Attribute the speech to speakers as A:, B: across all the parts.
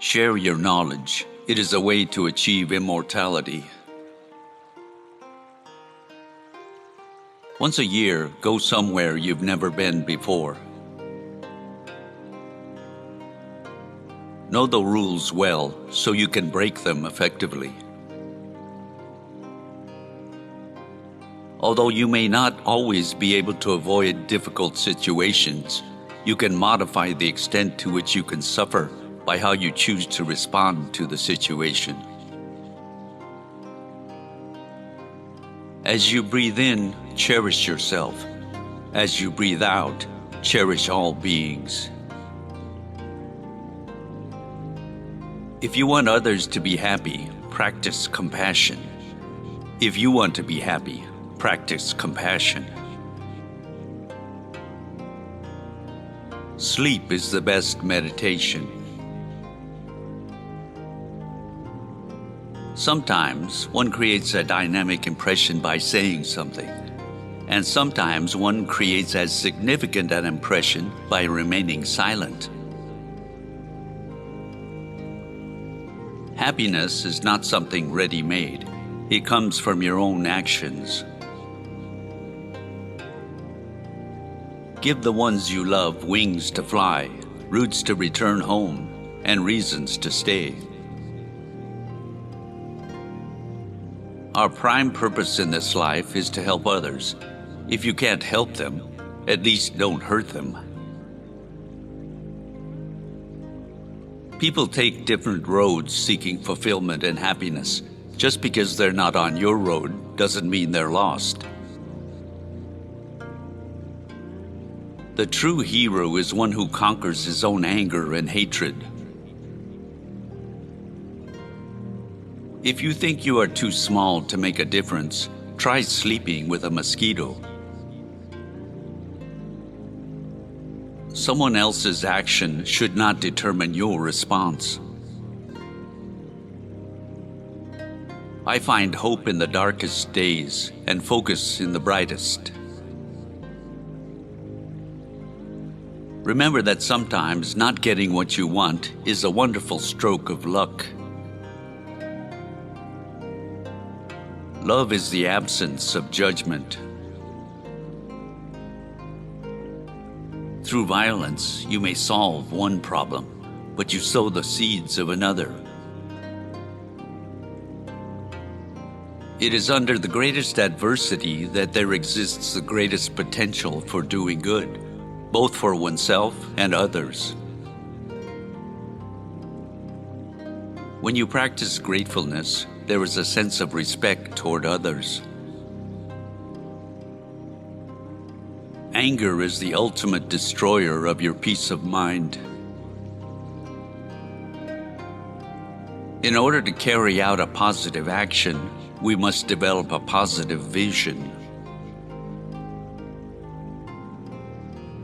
A: Share your knowledge. It is a way to achieve immortality. Once a year, go somewhere you've never been before. Know the rules well so you can break them effectively. Although you may not always be able to avoid difficult situations, you can modify the extent to which you can suffer by how you choose to respond to the situation. As you breathe in, cherish yourself. As you breathe out, cherish all beings. If you want others to be happy, practice compassion. If you want to be happy, practice compassion. Sleep is the best meditation. Sometimes one creates a dynamic impression by saying something, and sometimes one creates as significant an impression by remaining silent. Happiness is not something ready-made. It comes from your own actions. Give the ones you love wings to fly, roots to return home, and reasons to stay. Our prime purpose in this life is to help others. If you can't help them, at least don't hurt them. People take different roads seeking fulfillment and happiness. Just because they're not on your road doesn't mean they're lost. The true hero is one who conquers his own anger and hatred. If you think you are too small to make a difference, try sleeping with a mosquito. Someone else's action should not determine your response. I find hope in the darkest days and focus in the brightest. Remember that sometimes not getting what you want is a wonderful stroke of luck. Love is the absence of judgment. Through violence, you may solve one problem, but you sow the seeds of another. It is under the greatest adversity that there exists the greatest potential for doing good, both for oneself and others. When you practice gratefulness, there is a sense of respect toward others. Anger is the ultimate destroyer of your peace of mind. In order to carry out a positive action, we must develop a positive vision.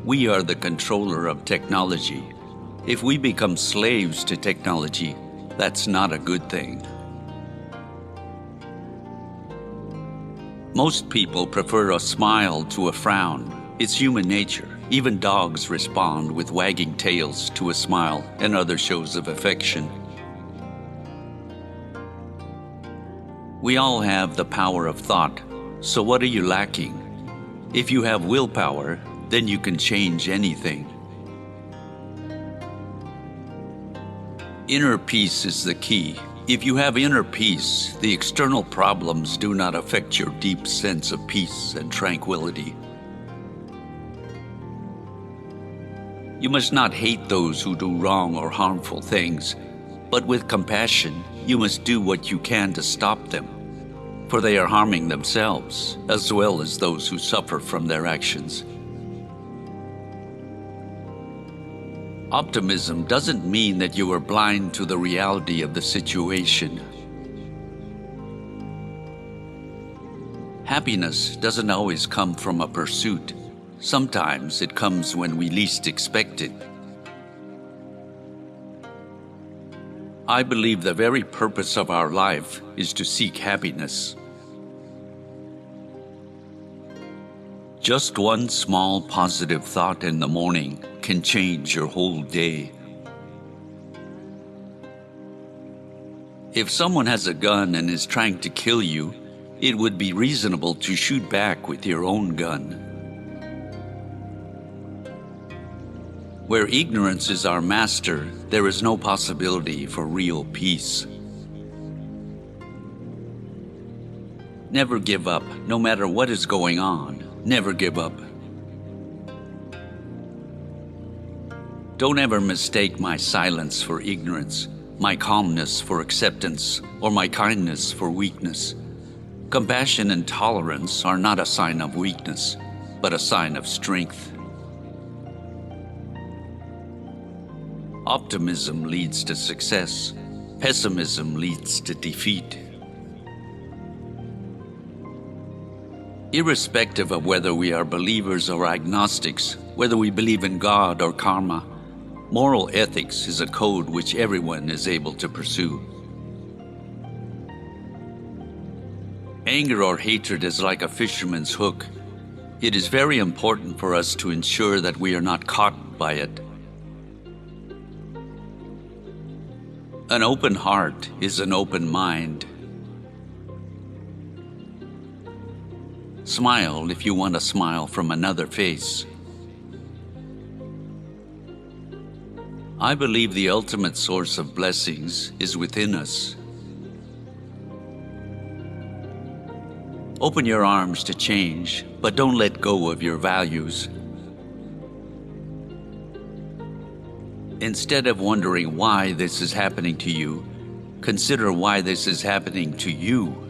A: We are the controller of technology. If we become slaves to technology, that's not a good thing. Most people prefer a smile to a frown. It's human nature. Even dogs respond with wagging tails to a smile and other shows of affection. We all have the power of thought, so what are you lacking? If you have willpower, then you can change anything. Inner peace is the key. If you have inner peace, the external problems do not affect your deep sense of peace and tranquility. You must not hate those who do wrong or harmful things, but with compassion, you must do what you can to stop them, for they are harming themselves, as well as those who suffer from their actions. Optimism doesn't mean that you are blind to the reality of the situation. Happiness doesn't always come from a pursuit. Sometimes it comes when we least expect it. I believe the very purpose of our life is to seek happiness. Just one small positive thought in the morning can change your whole day. If someone has a gun and is trying to kill you, it would be reasonable to shoot back with your own gun. Where ignorance is our master, there is no possibility for real peace. Never give up, no matter what is going on. Never give up. Don't ever mistake my silence for ignorance, my calmness for acceptance, or my kindness for weakness. Compassion and tolerance are not a sign of weakness, but a sign of strength. Optimism leads to success. Pessimism leads to defeat. Irrespective of whether we are believers or agnostics, whether we believe in God or karma, moral ethics is a code which everyone is able to pursue. Anger or hatred is like a fisherman's hook. It is very important for us to ensure that we are not caught by it. An open heart is an open mind. Smile if you want a smile from another face. I believe the ultimate source of blessings is within us. Open your arms to change, but don't let go of your values. Instead of wondering why this is happening to you, consider why this is happening to you.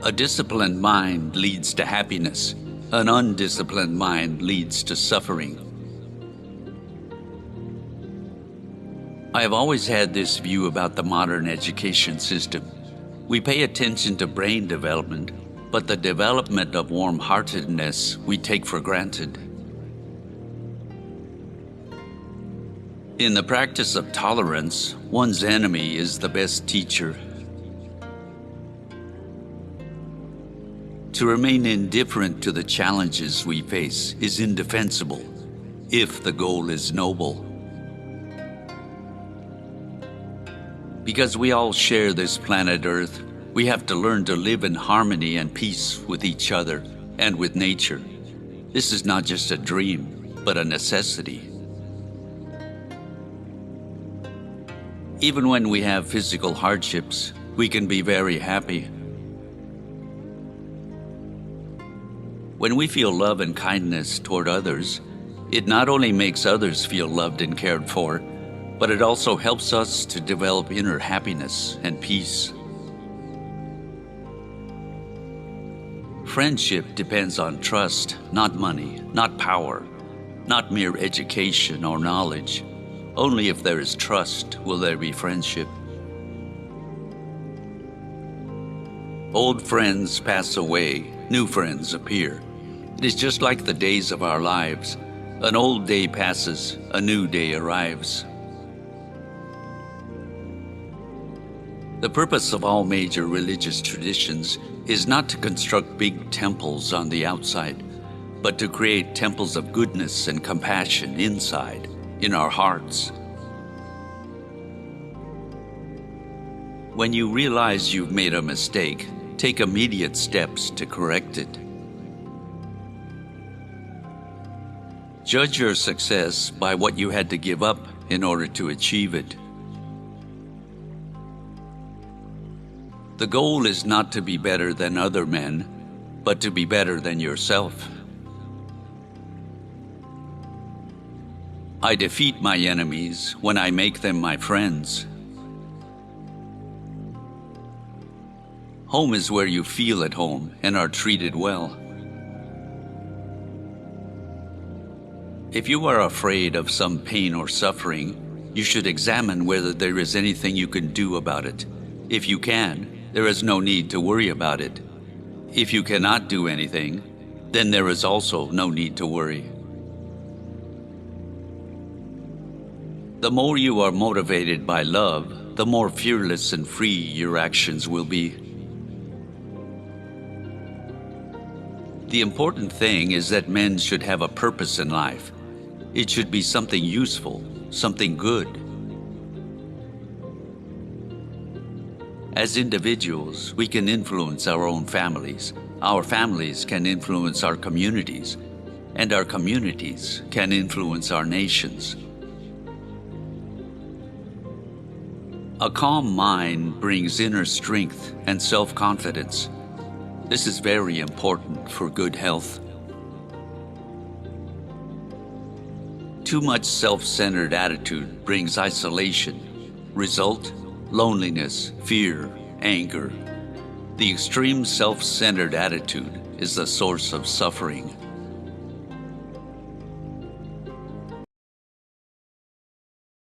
A: A disciplined mind leads to happiness. An undisciplined mind leads to suffering. I have always had this view about the modern education system. We pay attention to brain development, but the development of warm-heartedness we take for granted. In the practice of tolerance, one's enemy is the best teacher. To remain indifferent to the challenges we face is indefensible, if the goal is noble. Because we all share this planet Earth, we have to learn to live in harmony and peace with each other and with nature. This is not just a dream, but a necessity. Even when we have physical hardships, we can be very happy. When we feel love and kindness toward others, it not only makes others feel loved and cared for, but it also helps us to develop inner happiness and peace. Friendship depends on trust, not money, not power, not mere education or knowledge. Only if there is trust will there be friendship. Old friends pass away, new friends appear. It is just like the days of our lives. An old day passes, a new day arrives. The purpose of all major religious traditions is not to construct big temples on the outside, but to create temples of goodness and compassion inside, in our hearts. When you realize you've made a mistake, take immediate steps to correct it. Judge your success by what you had to give up in order to achieve it. The goal is not to be better than other men, but to be better than yourself. I defeat my enemies when I make them my friends. Home is where you feel at home and are treated well. If you are afraid of some pain or suffering, you should examine whether there is anything you can do about it. If you can, there is no need to worry about it. If you cannot do anything, then there is also no need to worry. The more you are motivated by love, the more fearless and free your actions will be. The important thing is that men should have a purpose in life. It should be something useful, something good. As individuals, we can influence our own families. Our families can influence our communities, and our communities can influence our nations. A calm mind brings inner strength and self-confidence. This is very important for good health. Too much self-centered attitude brings isolation. Result: loneliness, fear, anger. The extreme self-centered attitude is the source of suffering.